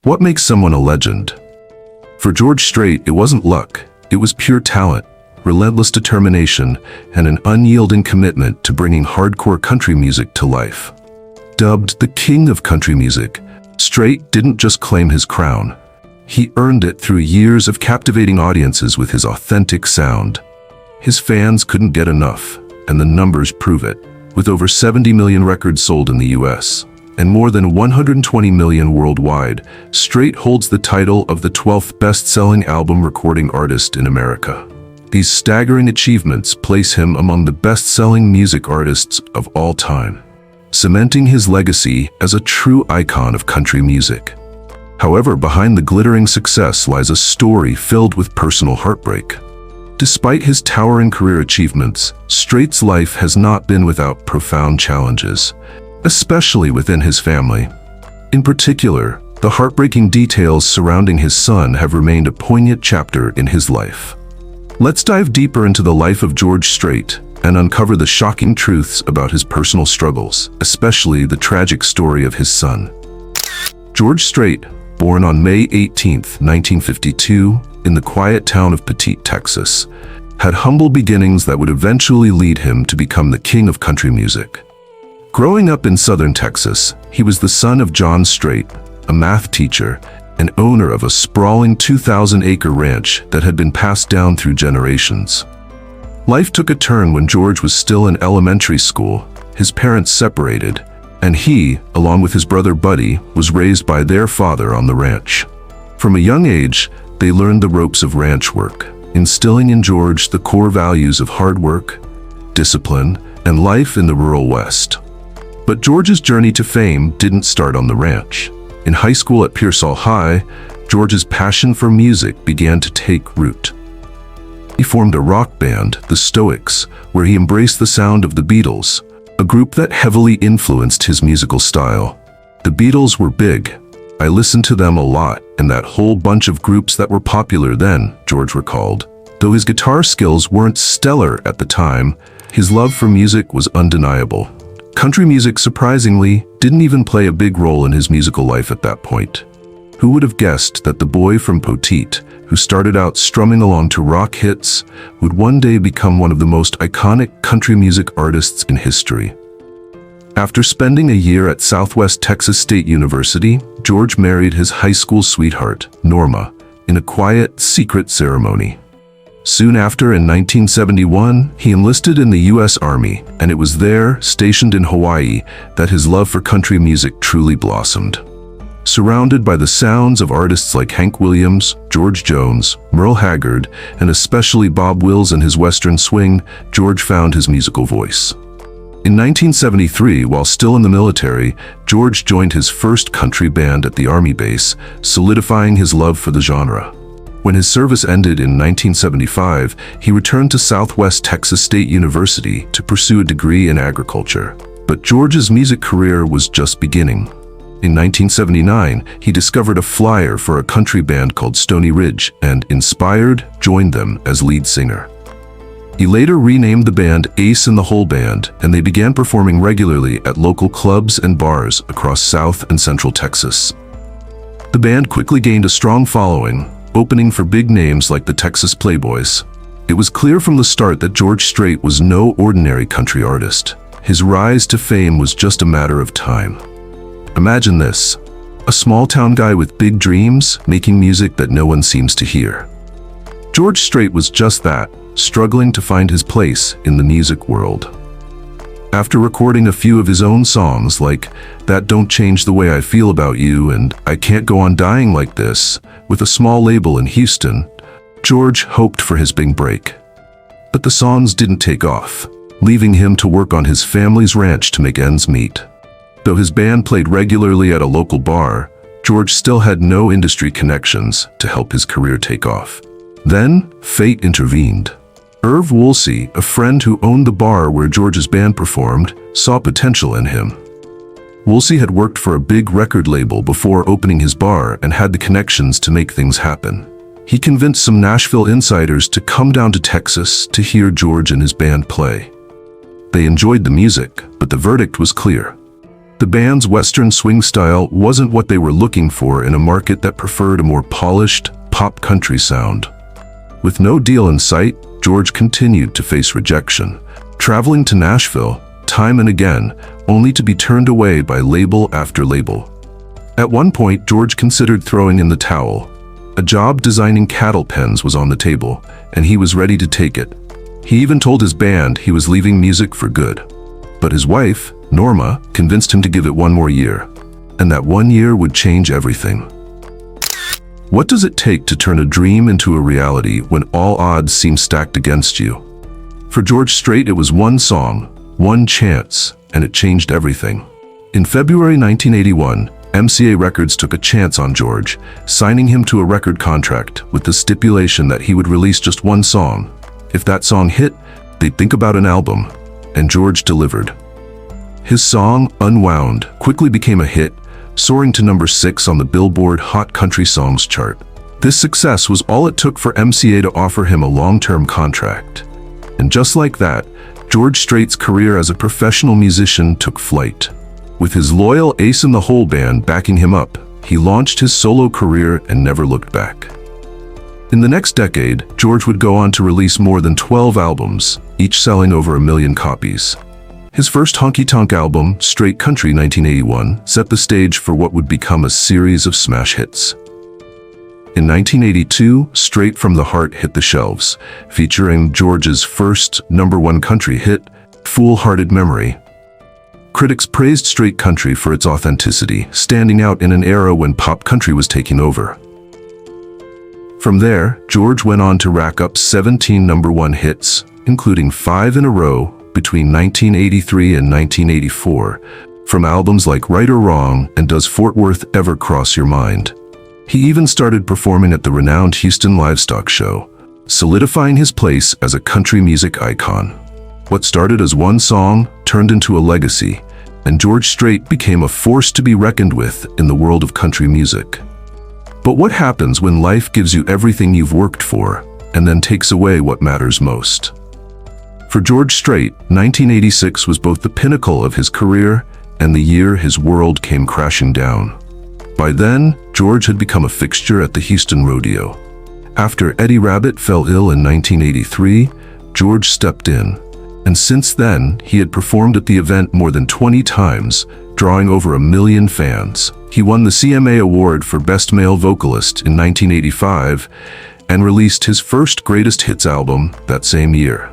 What makes someone a legend? For George Strait, it wasn't luck. It was pure talent, relentless determination, and an unyielding commitment to bringing hardcore country music to life. Dubbed the king of country music, Strait didn't just claim his crown. He earned it through years of captivating audiences with his authentic sound. His fans couldn't get enough, and the numbers prove it. With over 70 million records sold in the US, and more than 120 million worldwide, Strait holds the title of the 12th best-selling album recording artist in America. These staggering achievements place him among the best-selling music artists of all time, cementing his legacy as a true icon of country music. However, behind the glittering success lies a story filled with personal heartbreak. Despite his towering career achievements, Strait's life has not been without profound challenges, especially within his family. In particular, the heartbreaking details surrounding his son have remained a poignant chapter in his life. Let's dive deeper into the life of George Strait and uncover the shocking truths about his personal struggles, especially the tragic story of his son. George Strait, born on May 18, 1952, in the quiet town of Petite, Texas, had humble beginnings that would eventually lead him to become the king of country music. Growing up in southern Texas, he was the son of John Strait, a math teacher and owner of a sprawling 2,000-acre ranch that had been passed down through generations. Life took a turn when George was still in elementary school. His parents separated, and he, along with his brother Buddy, was raised by their father on the ranch. From a young age, they learned the ropes of ranch work, instilling in George the core values of hard work, discipline, and life in the rural West. But George's journey to fame didn't start on the ranch. In high school at Pearsall High, George's passion for music began to take root. He formed a rock band, the Stoics, where he embraced the sound of the Beatles, a group that heavily influenced his musical style. The Beatles were big. I listened to them a lot, and that whole bunch of groups that were popular then, George recalled. Though his guitar skills weren't stellar at the time, his love for music was undeniable. Country music, surprisingly, didn't even play a big role in his musical life at that point. Who would have guessed that the boy from Petite, who started out strumming along to rock hits, would one day become one of the most iconic country music artists in history? After spending a year at Southwest Texas State University, George married his high school sweetheart, Norma, in a quiet, secret ceremony. Soon after, in 1971, he enlisted in the U.S. Army, and it was there, stationed in Hawaii, that his love for country music truly blossomed. Surrounded by the sounds of artists like Hank Williams, George Jones, Merle Haggard, and especially Bob Wills and his Western swing, George found his musical voice. In 1973, while still in the military, George joined his first country band at the Army base, solidifying his love for the genre. When his service ended in 1975, he returned to Southwest Texas State University to pursue a degree in agriculture. But George's music career was just beginning. In 1979, he discovered a flyer for a country band called Stony Ridge and, inspired, joined them as lead singer. He later renamed the band Ace and the Whole Band, and they began performing regularly at local clubs and bars across South and Central Texas. The band quickly gained a strong following, opening for big names like the Texas Playboys. It was clear from the start that George Strait was no ordinary country artist. His rise to fame was just a matter of time. Imagine this: a small-town guy with big dreams, making music that no one seems to hear. George Strait was just that, struggling to find his place in the music world. After recording a few of his own songs like That Don't Change the Way I Feel About You and I Can't Go On Dying Like This, with a small label in Houston, George hoped for his big break. But the songs didn't take off, leaving him to work on his family's ranch to make ends meet. Though his band played regularly at a local bar, George still had no industry connections to help his career take off. Then, fate intervened. Irv Woolsey, a friend who owned the bar where George's band performed, saw potential in him. Woolsey had worked for a big record label before opening his bar and had the connections to make things happen. He convinced some Nashville insiders to come down to Texas to hear George and his band play. They enjoyed the music, but the verdict was clear. The band's Western swing style wasn't what they were looking for in a market that preferred a more polished, pop country sound. With no deal in sight, George continued to face rejection, traveling to Nashville time and again, only to be turned away by label after label. At one point, George considered throwing in the towel. A job designing cattle pens was on the table, and he was ready to take it. He even told his band he was leaving music for good. But his wife, Norma, convinced him to give it one more year, and that 1 year would change everything. What does it take to turn a dream into a reality when all odds seem stacked against you? For George Strait, it was one song, one chance, and it changed everything. In February 1981, MCA Records took a chance on George, signing him to a record contract with the stipulation that he would release just one song. If that song hit, they'd think about an album, and George delivered. His song, Unwound, quickly became a hit, soaring to number 6 on the Billboard Hot Country Songs chart. This success was all it took for MCA to offer him a long-term contract. And just like that, George Strait's career as a professional musician took flight. With his loyal Ace in the Hole band backing him up, he launched his solo career and never looked back. In the next decade, George would go on to release more than 12 albums, each selling over 1 million copies. His first honky-tonk album, Straight Country 1981, set the stage for what would become a series of smash hits. In 1982, Straight from the Heart hit the shelves, featuring George's first #1 country hit, Fool-Hearted Memory. Critics praised Straight Country for its authenticity, standing out in an era when pop country was taking over. From there, George went on to rack up 17 #1 hits, including 5 in a row between 1983 and 1984, from albums like Right or Wrong and Does Fort Worth Ever Cross Your Mind. He even started performing at the renowned Houston Livestock Show, solidifying his place as a country music icon. What started as one song turned into a legacy, and George Strait became a force to be reckoned with in the world of country music. But what happens when life gives you everything you've worked for and then takes away what matters most? For George Strait, 1986 was both the pinnacle of his career and the year his world came crashing down. By then, George had become a fixture at the Houston Rodeo. After Eddie Rabbitt fell ill in 1983, George stepped in, and since then, he had performed at the event more than 20 times, drawing over 1 million fans. He won the CMA Award for Best Male Vocalist in 1985 and released his first Greatest Hits album that same year.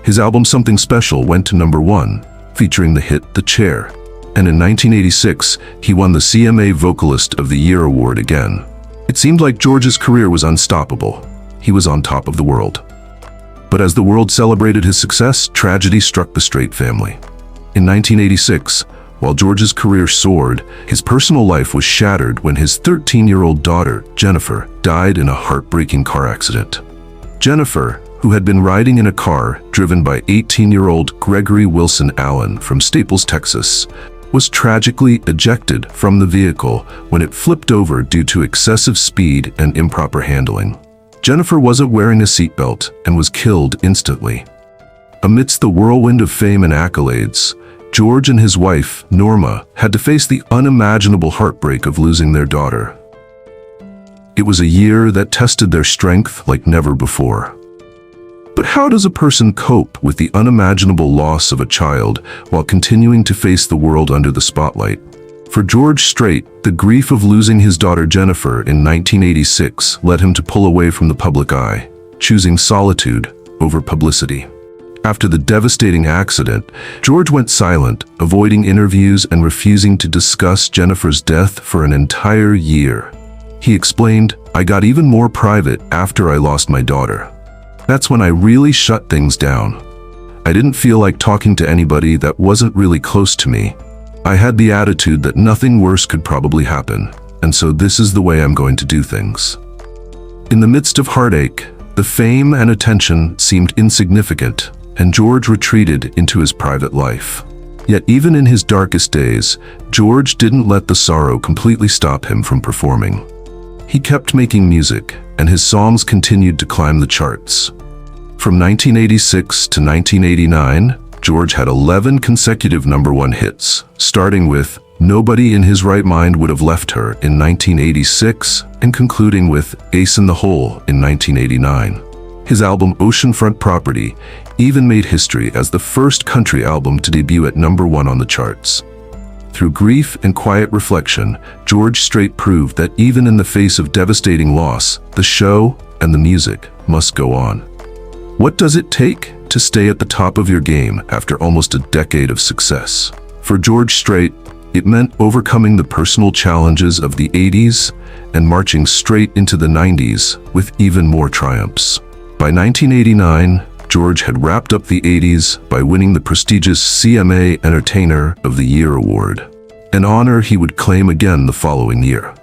His album Something Special went to #1, featuring the hit The Chair. And in 1986, he won the CMA Vocalist of the Year award again. It seemed like George's career was unstoppable. He was on top of the world. But as the world celebrated his success, tragedy struck the Strait family. In 1986, while George's career soared, his personal life was shattered when his 13-year-old daughter, Jennifer, died in a heartbreaking car accident. Jennifer, who had been riding in a car driven by 18-year-old Gregory Wilson Allen from Staples, Texas, was tragically ejected from the vehicle when it flipped over due to excessive speed and improper handling. Jennifer wasn't wearing a seatbelt and was killed instantly. Amidst the whirlwind of fame and accolades, George and his wife, Norma, had to face the unimaginable heartbreak of losing their daughter. It was a year that tested their strength like never before. But how does a person cope with the unimaginable loss of a child while continuing to face the world under the spotlight? For George Strait, the grief of losing his daughter Jennifer in 1986 led him to pull away from the public eye, choosing solitude over publicity. After the devastating accident, George went silent, avoiding interviews and refusing to discuss Jennifer's death for an entire year. He explained, "I got even more private after I lost my daughter. That's when I really shut things down. I didn't feel like talking to anybody that wasn't really close to me. I had the attitude that nothing worse could probably happen, and so this is the way I'm going to do things." In the midst of heartache, the fame and attention seemed insignificant, and George retreated into his private life. Yet even in his darkest days, George didn't let the sorrow completely stop him from performing. He kept making music, and his songs continued to climb the charts. From 1986 to 1989, George had 11 consecutive #1 hits, starting with Nobody in his right mind would have left her in 1986, and concluding with Ace in the Hole in 1989. His album Oceanfront Property even made history as the first country album to debut at #1 on the charts. Through grief and quiet reflection, George Strait proved that even in the face of devastating loss, the show and the music must go on. What does it take to stay at the top of your game after almost a decade of success? For George Strait, it meant overcoming the personal challenges of the 80s and marching straight into the 90s with even more triumphs. By 1989, George had wrapped up the 80s by winning the prestigious CMA Entertainer of the Year award, an honor he would claim again the following year.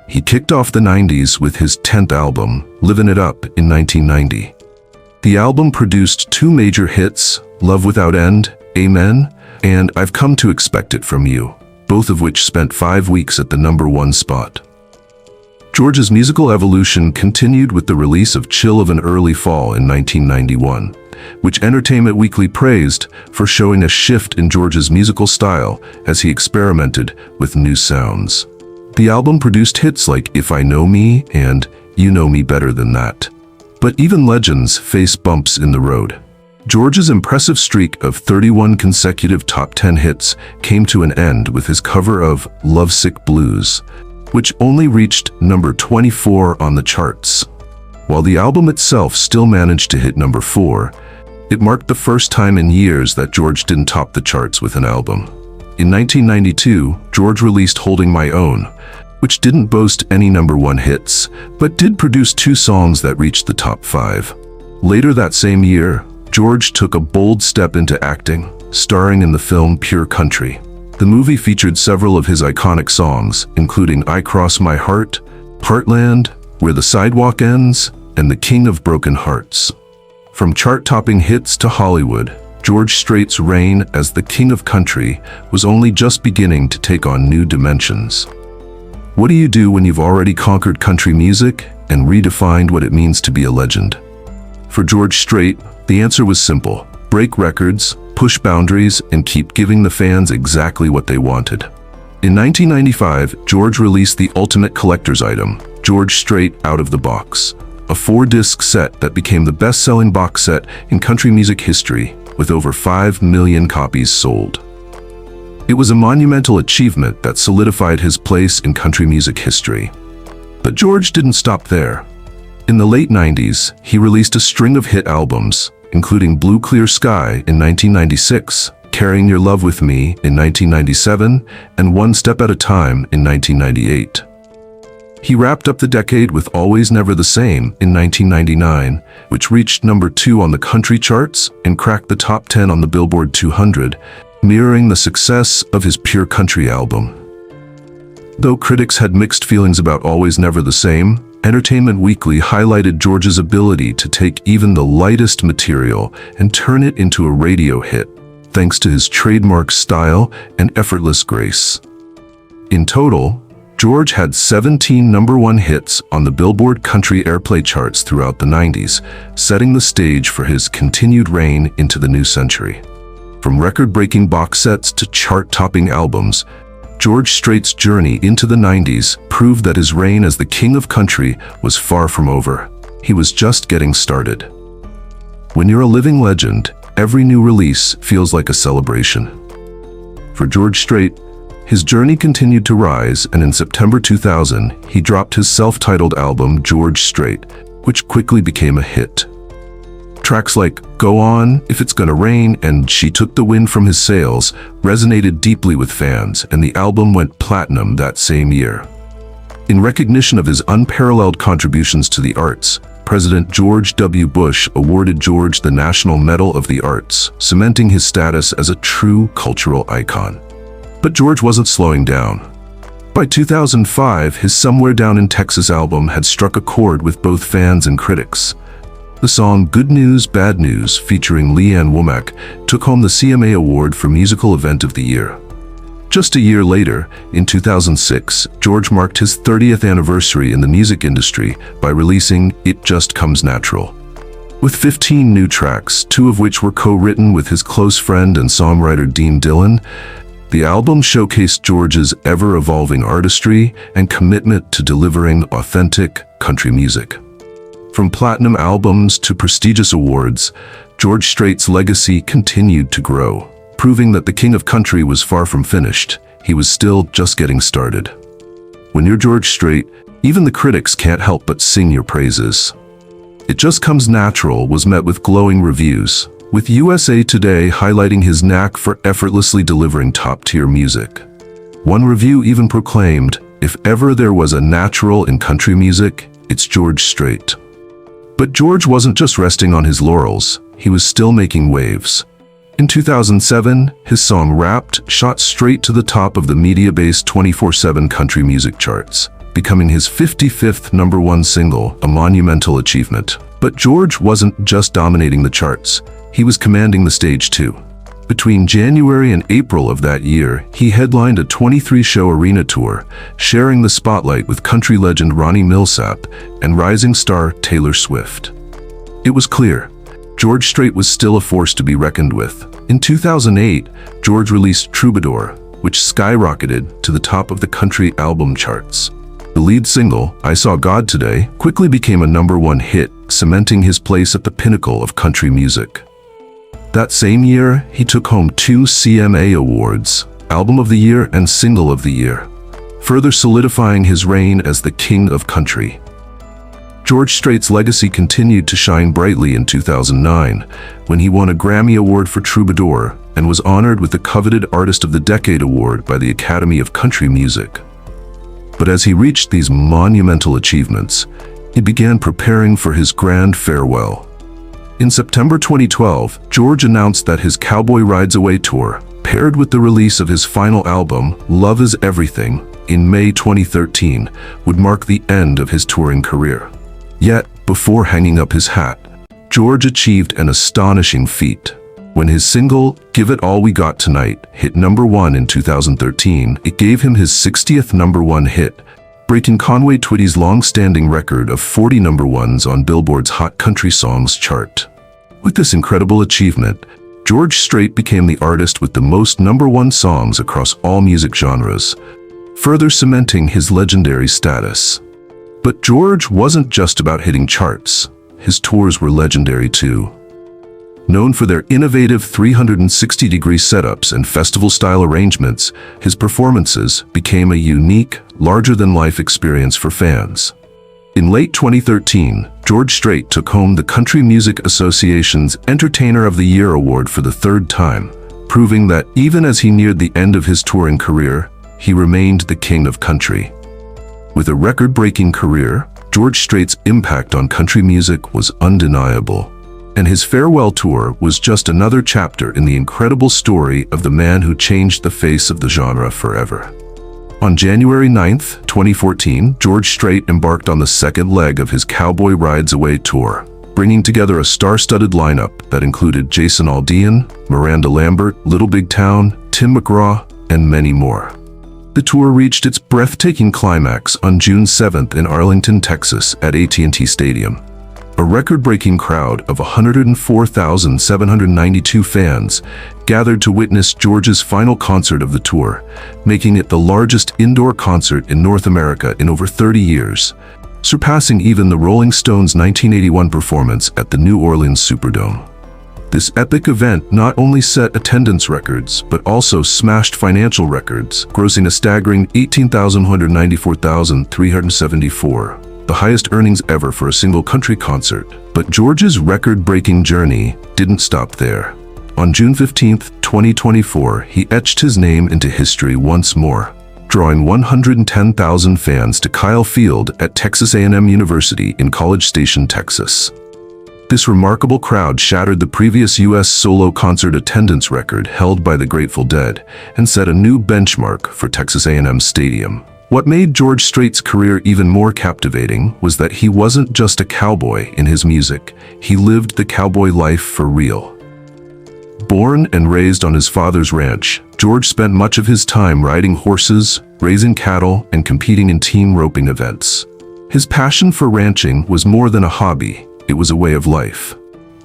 He kicked off the 90s with his 10th album, Livin' It Up, in 1990. The album produced two major hits, Love Without End, Amen, and I've Come to Expect It From You, both of which spent 5 weeks at the #1 spot. George's musical evolution continued with the release of Chill of an Early Fall in 1991, which Entertainment Weekly praised for showing a shift in George's musical style as he experimented with new sounds. The album produced hits like If I Know Me and You Know Me Better Than That. But even legends face bumps in the road. George's impressive streak of 31 consecutive top 10 hits came to an end with his cover of Lovesick Blues, which only reached #24 on the charts. While the album itself still managed to hit #4, it marked the first time in years that George didn't top the charts with an album. In 1992, George released Holding My Own, which didn't boast any #1 hits, but did produce 2 songs that reached the top 5. Later that same year, George took a bold step into acting, starring in the film Pure Country. The movie featured several of his iconic songs, including I Cross My Heart, Heartland, Where the Sidewalk Ends, and The King of Broken Hearts. From chart-topping hits to Hollywood, George Strait's reign as the King of Country was only just beginning to take on new dimensions. What do you do when you've already conquered country music and redefined what it means to be a legend? For George Strait, the answer was simple: break records, push boundaries, and keep giving the fans exactly what they wanted. In 1995, George released the ultimate collector's item, George Strait Out of the Box, a 4-disc set that became the best-selling box set in country music history, with over 5 million copies sold. It was a monumental achievement that solidified his place in country music history. But George didn't stop there. In the late 90s, he released a string of hit albums, including Blue Clear Sky in 1996, Carrying Your Love With Me in 1997, and One Step at a Time in 1998. He wrapped up the decade with Always Never the Same in 1999, which reached #2 on the country charts and cracked the top 10 on the Billboard 200, mirroring the success of his Pure Country album. Though critics had mixed feelings about Always Never the Same, Entertainment Weekly highlighted George's ability to take even the lightest material and turn it into a radio hit, thanks to his trademark style and effortless grace. In total, George had 17 #1 hits on the Billboard Country Airplay charts throughout the 90s, setting the stage for his continued reign into the new century. From record-breaking box sets to chart-topping albums, George Strait's journey into the 90s proved that his reign as the King of Country was far from over. He was just getting started. When you're a living legend, every new release feels like a celebration. For George Strait, his journey continued to rise, and in September 2000, he dropped his self-titled album George Strait, which quickly became a hit. Tracks like Go On, If It's Gonna Rain, and She Took the Wind from His Sails resonated deeply with fans, and the album went platinum that same year. In recognition of his unparalleled contributions to the arts, President George W. Bush awarded George the National Medal of the Arts, cementing his status as a true cultural icon. But George wasn't slowing down. By 2005, his Somewhere Down in Texas album had struck a chord with both fans and critics. The song Good News, Bad News, featuring Leanne Womack, took home the CMA Award for Musical Event of the Year. Just a year later, in 2006, George marked his 30th anniversary in the music industry by releasing It Just Comes Natural. With 15 new tracks, 2 of which were co-written with his close friend and songwriter Dean Dillon, The album showcased George's ever-evolving artistry and commitment to delivering authentic country music. From platinum albums to prestigious awards, George Strait's legacy continued to grow, proving that the King of Country was far from finished. He was still just getting started. When you're George Strait, even the critics can't help but sing your praises. It Just Comes Natural was met with glowing reviews, with USA Today highlighting his knack for effortlessly delivering top-tier music. One review even proclaimed, "If ever there was a natural in country music, it's George Strait." But George wasn't just resting on his laurels, he was still making waves. In 2007, his song Wrapped shot straight to the top of the media-based 24/7 country music charts, becoming his 55th #1 single, a monumental achievement. But George wasn't just dominating the charts, he was commanding the stage too. Between January and April of that year, he headlined a 23-show arena tour, sharing the spotlight with country legend Ronnie Milsap and rising star Taylor Swift. It was clear, George Strait was still a force to be reckoned with. In 2008, George released Troubadour, which skyrocketed to the top of the country album charts. The lead single, I Saw God Today, quickly became a #1 hit, cementing his place at the pinnacle of country music. That same year, he took home 2 CMA awards, Album of the Year and Single of the Year, further solidifying his reign as the King of Country. George Strait's legacy continued to shine brightly in 2009, when he won a Grammy Award for Troubadour and was honored with the coveted Artist of the Decade Award by the Academy of Country Music. But as he reached these monumental achievements, he began preparing for his grand farewell. In September 2012, George announced that his Cowboy Rides Away tour, paired with the release of his final album, Love Is Everything, in May 2013, would mark the end of his touring career. Yet, before hanging up his hat, George achieved an astonishing feat. When his single, Give It All We Got Tonight, hit #1 in 2013, it gave him his 60th #1 hit, breaking Conway Twitty's long-standing record of 40 #1s on Billboard's Hot Country Songs chart. With this incredible achievement, George Strait became the artist with the most #1 songs across all music genres, further cementing his legendary status. But George wasn't just about hitting charts. His tours were legendary too. Known for their innovative 360-degree setups and festival-style arrangements, his performances became a unique, larger-than-life experience for fans. In late 2013, George Strait took home the Country Music Association's Entertainer of the Year award for the 3rd time, proving that even as he neared the end of his touring career, he remained the king of country. With a record-breaking career, George Strait's impact on country music was undeniable. And his farewell tour was just another chapter in the incredible story of the man who changed the face of the genre forever. On January 9, 2014, George Strait embarked on the second leg of his Cowboy Rides Away tour, bringing together a star-studded lineup that included Jason Aldean, Miranda Lambert, Little Big Town, Tim McGraw, and many more. The tour reached its breathtaking climax on June 7 in Arlington, Texas at AT&T Stadium. A record-breaking crowd of 104,792 fans gathered to witness George's final concert of the tour, making it the largest indoor concert in North America in over 30 years, surpassing even the Rolling Stones' 1981 performance at the New Orleans Superdome. This epic event not only set attendance records, but also smashed financial records, grossing a staggering $18,194,374. The highest earnings ever for a single country concert. But George's record-breaking journey didn't stop there. On June 15, 2024, he etched his name into history once more, drawing 110,000 fans to Kyle Field at Texas A&M University in College Station, Texas. This remarkable crowd shattered the previous U.S. solo concert attendance record held by the Grateful Dead and set a new benchmark for Texas A&M Stadium. What made George Strait's career even more captivating was that he wasn't just a cowboy in his music, he lived the cowboy life for real. Born and raised on his father's ranch, George spent much of his time riding horses, raising cattle, and competing in team roping events. His passion for ranching was more than a hobby, it was a way of life.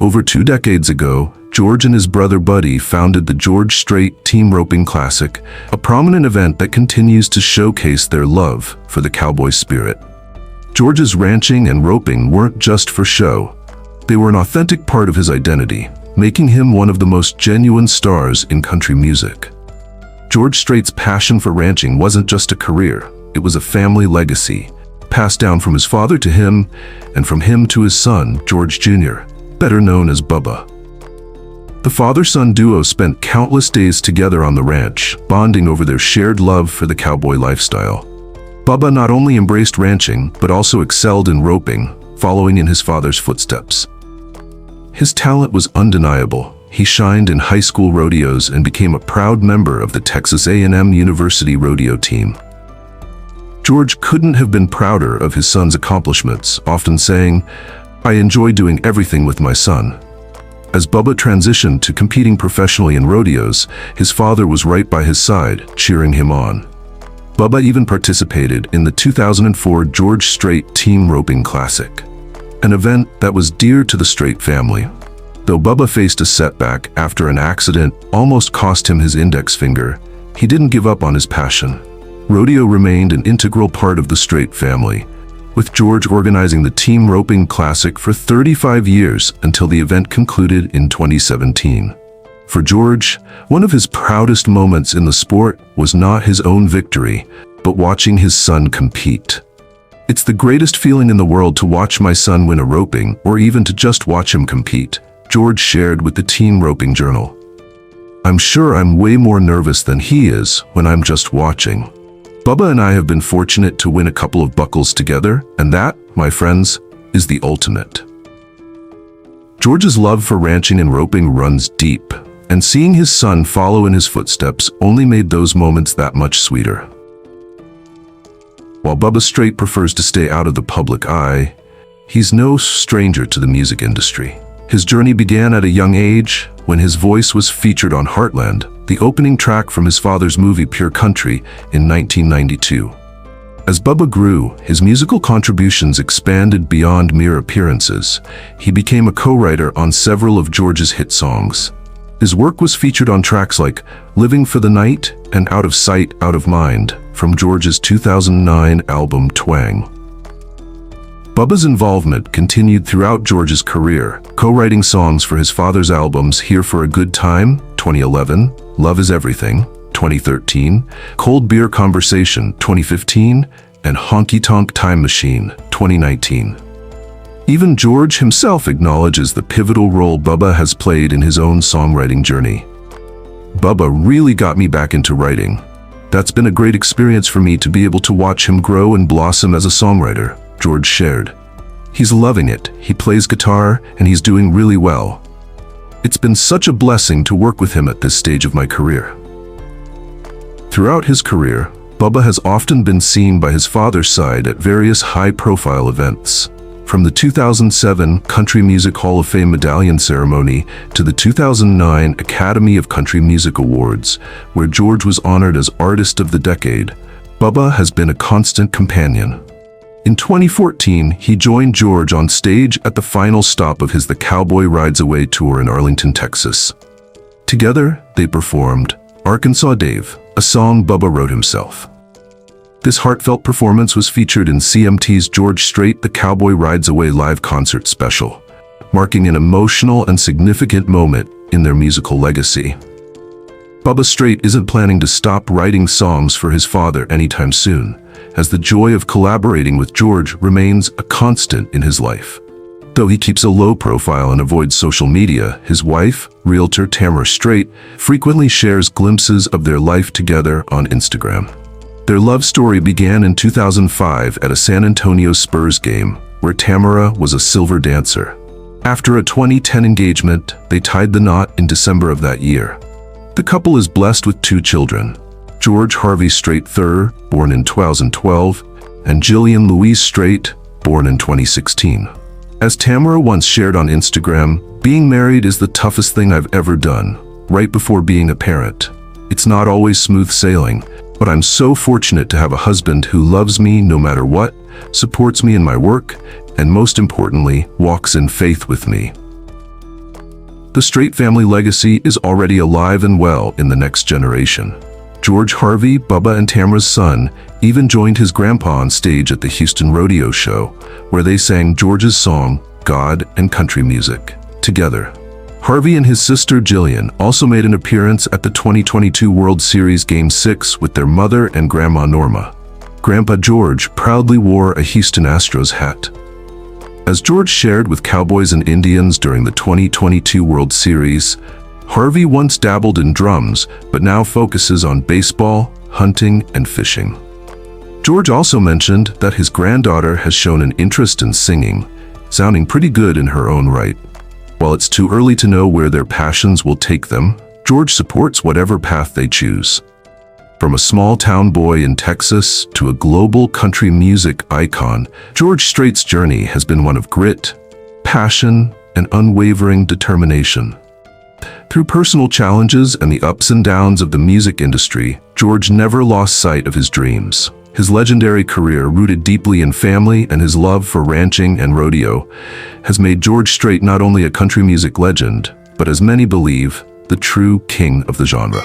Over 2 decades ago, George and his brother Buddy founded the George Strait Team Roping Classic, a prominent event that continues to showcase their love for the cowboy spirit. George's ranching and roping weren't just for show. They were an authentic part of his identity, making him one of the most genuine stars in country music. George Strait's passion for ranching wasn't just a career, it was a family legacy, passed down from his father to him, and from him to his son, George Jr., better known as Bubba. The father-son duo spent countless days together on the ranch, bonding over their shared love for the cowboy lifestyle. Bubba not only embraced ranching, but also excelled in roping, following in his father's footsteps. His talent was undeniable. He shined in high school rodeos and became a proud member of the Texas A&M University rodeo team. George couldn't have been prouder of his son's accomplishments, often saying, "I enjoy doing everything with my son." As Bubba transitioned to competing professionally in rodeos, his father was right by his side, cheering him on. Bubba even participated in the 2004 George Strait Team Roping Classic, an event that was dear to the Strait family. Though Bubba faced a setback after an accident almost cost him his index finger, he didn't give up on his passion. Rodeo remained an integral part of the Strait family, with George organizing the Team Roping Classic for 35 years until the event concluded in 2017. For George, one of his proudest moments in the sport was not his own victory, but watching his son compete. "It's the greatest feeling in the world to watch my son win a roping, or even to just watch him compete," George shared with the Team Roping Journal. "I'm sure I'm way more nervous than he is when I'm just watching. Bubba and I have been fortunate to win a couple of buckles together, and that, my friends, is the ultimate." George's love for ranching and roping runs deep, and seeing his son follow in his footsteps only made those moments that much sweeter. While Bubba Strait prefers to stay out of the public eye, he's no stranger to the music industry. His journey began at a young age when his voice was featured on Heartland, the opening track from his father's movie Pure Country in 1992. As Bubba grew, his musical contributions expanded beyond mere appearances. He became a co-writer on several of George's hit songs. His work was featured on tracks like Living for the Night and Out of Sight, Out of Mind from George's 2009 album Twang. Bubba's involvement continued throughout George's career, co-writing songs for his father's albums Here for a Good Time, 2011, Love is Everything, 2013, Cold Beer Conversation, 2015, and Honky Tonk Time Machine, 2019. Even George himself acknowledges the pivotal role Bubba has played in his own songwriting journey. "Bubba really got me back into writing. That's been a great experience for me to be able to watch him grow and blossom as a songwriter," George shared. "He's loving it, he plays guitar, and he's doing really well. It's been such a blessing to work with him at this stage of my career." Throughout his career, Bubba has often been seen by his father's side at various high-profile events. From the 2007 Country Music Hall of Fame medallion ceremony to the 2009 Academy of Country Music Awards, where George was honored as Artist of the Decade, Bubba has been a constant companion. In 2014, he joined George on stage at the final stop of his The Cowboy Rides Away tour in Arlington, Texas. Together, they performed Arkansas Dave, a song Bubba wrote himself. This heartfelt performance was featured in CMT's George Strait The Cowboy Rides Away live concert special, marking an emotional and significant moment in their musical legacy. Bubba Strait isn't planning to stop writing songs for his father anytime soon, as the joy of collaborating with George remains a constant in his life. Though he keeps a low profile and avoids social media, his wife, realtor Tamara Strait, frequently shares glimpses of their life together on Instagram. Their love story began in 2005 at a San Antonio Spurs game, where Tamara was a silver dancer. After a 2010 engagement, they tied the knot in December of that year. The couple is blessed with 2 children, George Harvey Strait III, born in 2012, and Jillian Louise Strait, born in 2016. As Tamara once shared on Instagram, "Being married is the toughest thing I've ever done, right before being a parent. It's not always smooth sailing, but I'm so fortunate to have a husband who loves me no matter what, supports me in my work, and most importantly, walks in faith with me." The Strait family legacy is already alive and well in the next generation. George Harvey, Bubba and Tamra's son, even joined his grandpa on stage at the Houston Rodeo Show, where they sang George's song, God and Country Music, together. Harvey and his sister Jillian also made an appearance at the 2022 World Series Game 6 with their mother and Grandma Norma. Grandpa George proudly wore a Houston Astros hat. As George shared with Cowboys and Indians during the 2022 World Series, Harvey once dabbled in drums, but now focuses on baseball, hunting, and fishing. George also mentioned that his granddaughter has shown an interest in singing, sounding pretty good in her own right. While it's too early to know where their passions will take them, George supports whatever path they choose. From a small-town boy in Texas to a global country music icon, George Strait's journey has been one of grit, passion, and unwavering determination. Through personal challenges and the ups and downs of the music industry, George never lost sight of his dreams. His legendary career, rooted deeply in family and his love for ranching and rodeo, has made George Strait not only a country music legend, but as many believe, the true king of the genre.